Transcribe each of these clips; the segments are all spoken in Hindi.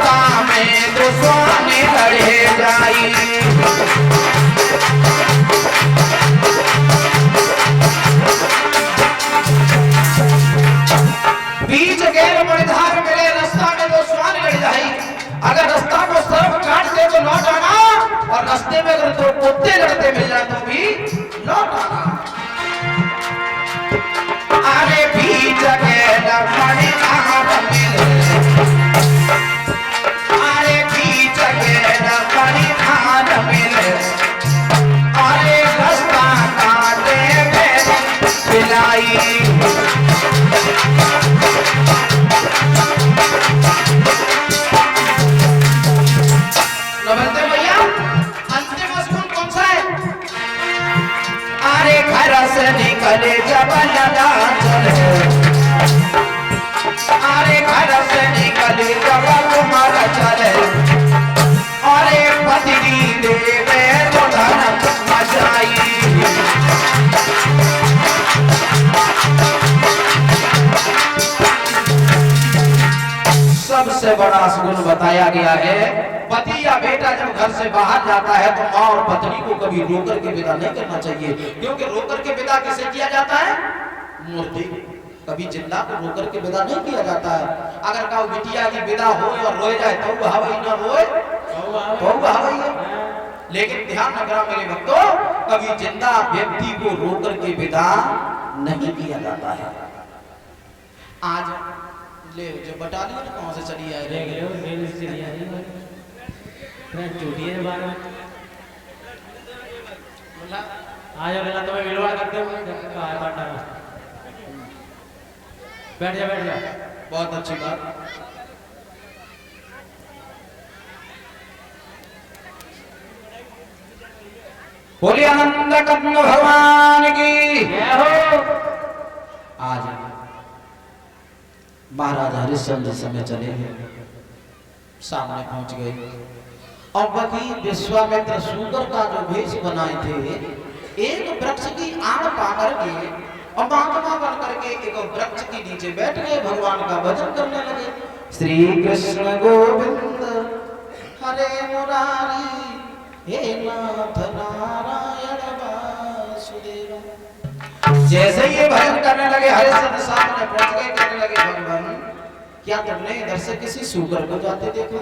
रास्ता में दुश्मनी लड़े जाई। बीच गैर मणिधार मिले रास्ता में दुश्मनी लड़ जाई। अगर रास्ता को सर्प काट दे तो लौट आना, और रास्ते में अगर दो कुत्ते लड़ते मिल जाए तो भी लौट आना। अरे बीच गैर मणिधार मिले, अरे बीच गैर मणिधार मिले, अरे रास्ता काटे में पिलाई। निकले जब लड़ा चले, अरे घर से निकले जब तुम्हारा चले, अरे बदली देवे तो धन मचाई। सबसे बड़ा गुण बताया गया है, पति या बेटा जब घर से बाहर जाता है तो माँ और पत्नी को कभी रोकर के विदा नहीं करना चाहिए, क्योंकि रोकर के विदा किसे किया जाता है? मूर्ति। कभी जिंदा को रोकर के विदा नहीं किया जाता है। अगर कहो बिटिया की विदा हो और रोए जाए तो बहावई न रोए तो बहावई है। लेकिन ध्यान रखना मेरे भक्तों, कभी जिंदा व्यक्ति को रोकर के विदा नहीं किया जाता है। आज ले जो बटालियन कहां से चली आई? देख लो मेरे से चली आई फ्रेंड चोटी है बार में बोला आ जाओ लेना, तुम्हें विलवा करते हो कहा है बाटा। बैठ जा। बहुत अच्छी बात। बोलिए आनंद कंद भगवान की जय हो। आज महाराज हरिश्चंद्र समय चले हैं, सामने पहुंच गए और वही विश्वामित्र सूकर का जो भेष बनाए थे, एक वृक्ष की आड़ पा करके और महात्मा बन करके एक वृक्ष के नीचे बैठ गए, भगवान का भजन करने लगे। श्री कृष्ण गोविंद हरे मुरारी हे नाथ नारायण वासुदेव। जैसे ये भजन करने लगे, हरिश्चंद्र सामने पहुंच गए, कहने लगे भगवान क्या तुमने इधर से किसी सूकर को जाते देखा?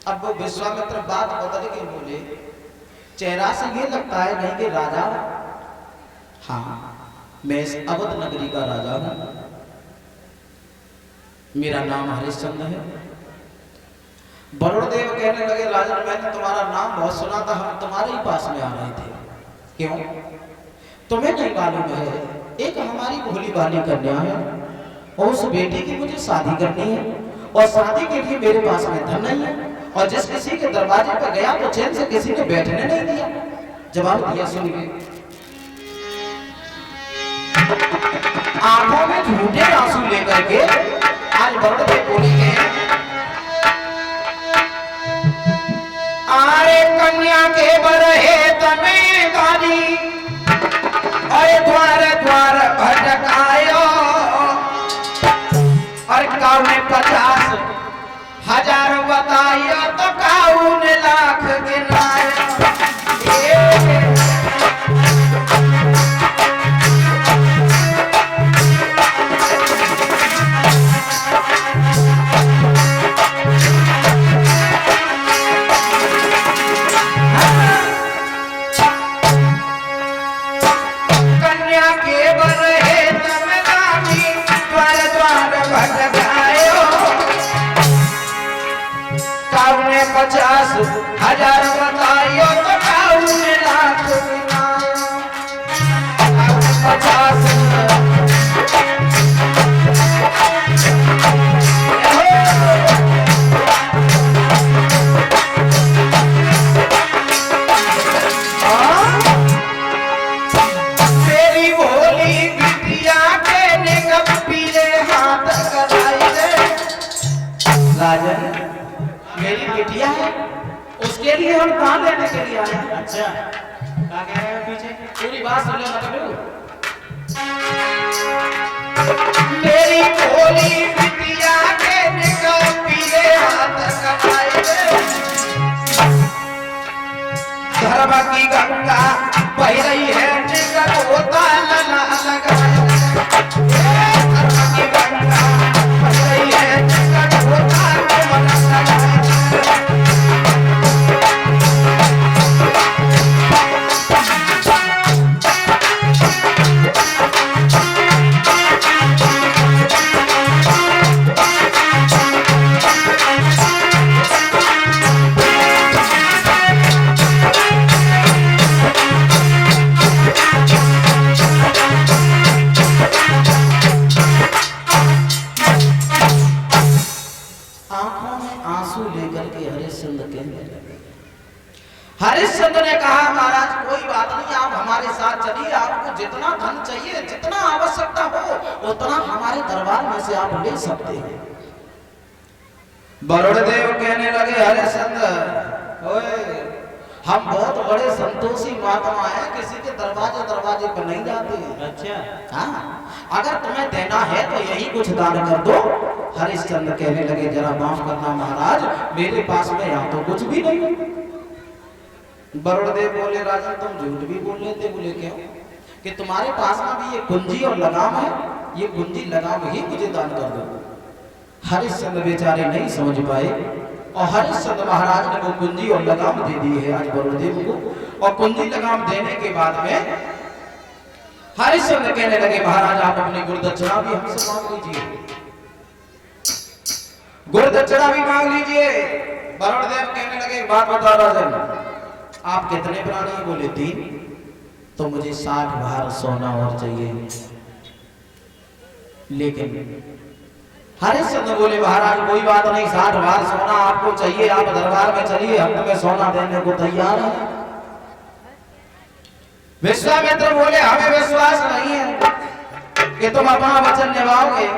अब वो विश्वामित्र बात बदल के बोले, चेहरा से ये लगता है नहीं कि राजा। हाँ, मैं इस अवध नगरी का राजा हूं, मेरा नाम हरिश्चंद्र है। वरुण देव कहने लगे राजन मैंने तुम्हारा नाम बहुत सुना था, हम तुम्हारे ही पास में आ रहे थे। क्यों? तुम्हें नहीं मालूम है एक हमारी भोली भाली कन्या है और उस बेटी की मुझे शादी करनी है, और शादी के लिए मेरे पास में धन नहीं है, और जिस किसी के दरवाजे पर गया तो चैन से किसी ने बैठने नहीं दिया। जवाब दिया सुनिए, आंखों में झूठे आंसू लेकर के आज वरुण देव बोली गए, आरे कन्या के बरहे तमें गाली, अरे द्वार द्वार भटकायो, और काउने 50,000 बताइयो तो काउने लाख गिनायो। कन्या के बरहे तमें गाली, द्वार द्वार भटकायो, काउने 50,000 बताइयो तो काउने लाख गिनायो। 50 मेरी भोली बिटिया के निकट पीले हाथ कराई दे। राजन मेरी बिटिया है, उसके लिए हम कहाँ लेने के लिए आए? अच्छा क्या कह रहे हैं पीछे? पूरी बात सुन लो मतलब। मेरी भोली बिटिया के निकट पीले धर्म की गंगा बह रही है जिगर होता लला लगाए, धर्म की गंगा बह रही है जिगर होता लला लगाए। हरिश्चंद्र ने कहा महाराज कोई बात नहीं, आप हमारे साथ चलिए, आपको जितना धन चाहिए, जितना आवश्यकता हो उतना हमारे दरबार में से आप ले सकते हैं। वरुणदेव कहने लगे हरिश्चंद्र ओए हम बहुत बड़े संतोषी महात्मा हैं, किसी के दरवाजे पर नहीं जाते। अच्छा हाँ, अगर तुम्हें देना है तो यही कुछ दान कर दो। हरिश्चंद्र कहने लगे जरा माफ करना महाराज, मेरे पास में यहाँ तो कुछ भी नहीं। वरुणदेव बोले राजन तुम झूठ भी बोल रहे थे। बोले क्या? कि तुम्हारे पास में भी ये कुंजी और लगाम है, ये कुंजी लगाम ही मुझे दान कर दो। हरिश्चंद्र बेचारे नहीं समझ पाए और हरिश्चंद्र महाराज ने वो कुंजी और लगाम दे दी है आज वरुणदेव को। और कुंजी लगाम देने के बाद में हरिश्चंद्र कहने लगे महाराज आप अपनी गुरुदक्षिणा भी हमसे मांग लीजिए, गुरुदक्षिणा भी मांग लीजिए। वरुणदेव कहने लगे बात बताओ राजन आप कितने प्राणी? बोले 3। तो मुझे 60 भार सोना और चाहिए। लेकिन हरिश्चंद्र बोले महाराज कोई बात नहीं, 60 भार सोना आपको चाहिए, आप दरबार में चलिए, हम तुम्हें सोना देने को तैयार हैं। विश्वामित्र बोले हमें विश्वास नहीं है कि तुम अपना वचन निभाओगे।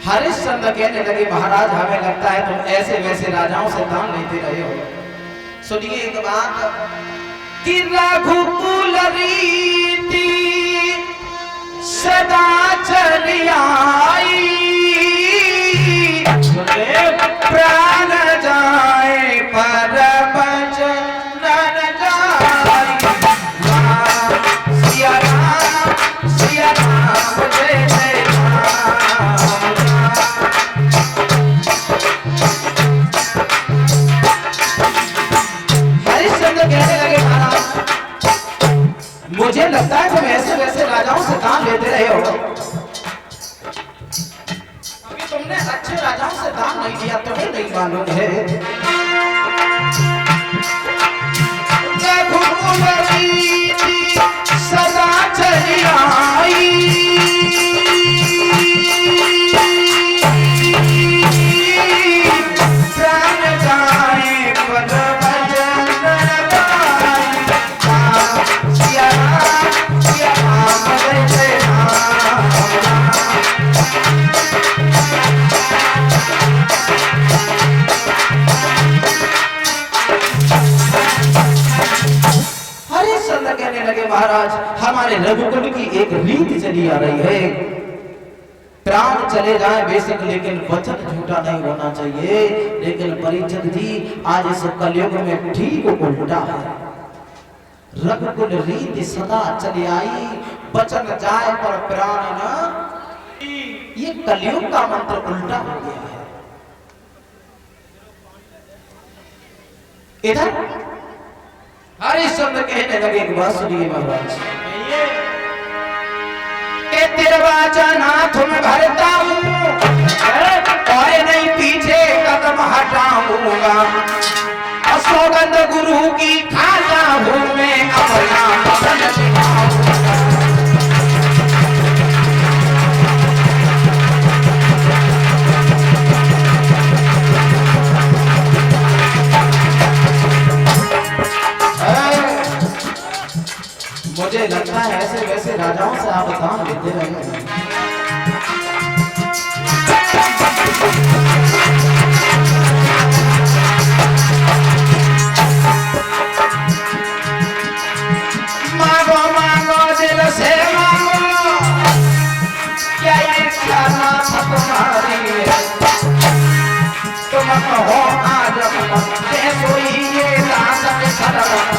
हरिश्चंद्र कहने लगे महाराज हमें लगता है तुम ऐसे वैसे राजाओं से दान लेते रहे हो। सुनिए एक बात कि रघुकुल रीति सदा चली आई, प्राण जाए पर वचन न जाए। सिया राम जय जय मुझे लगता है तुम ऐसे वैसे राजाओं से दान लेते रहे हो। अभी तुमने अच्छे राजाओं से दान नहीं दिया, तुम्हें नहीं मालूम है। सदा चली आई प्राण जाए पर कहने लगे महाराज हमारे रघुकुल की एक रीत चली आ रही है, प्राण चले जाए बेशक लेकिन वचन झूठा नहीं होना चाहिए। लेकिन परीक्षित जी आज इस कलयुग में ठीक उल्टा है। रघुकुल रीत सदा चली आई, वचन जाए पर प्राण न, ये कलयुग का मंत्र उल्टा हो गया है। इधर हरिश्चंद्र कहने लगे एक बात सुनिए महाराज, के तिरवाचन हाथ में भरता हूँ और नहीं पीछे कदम हटाऊंगा, सौगंध गुरु की खाता हूँ मैं अपना वचन निभाऊंगा। मुझे लगता है ऐसे वैसे राजाओं से आप दान लेते रहे। मांगो मांगो दिल से मांगो, क्या इच्छा तुम्हारी है, तुम कहो आज कोई सदा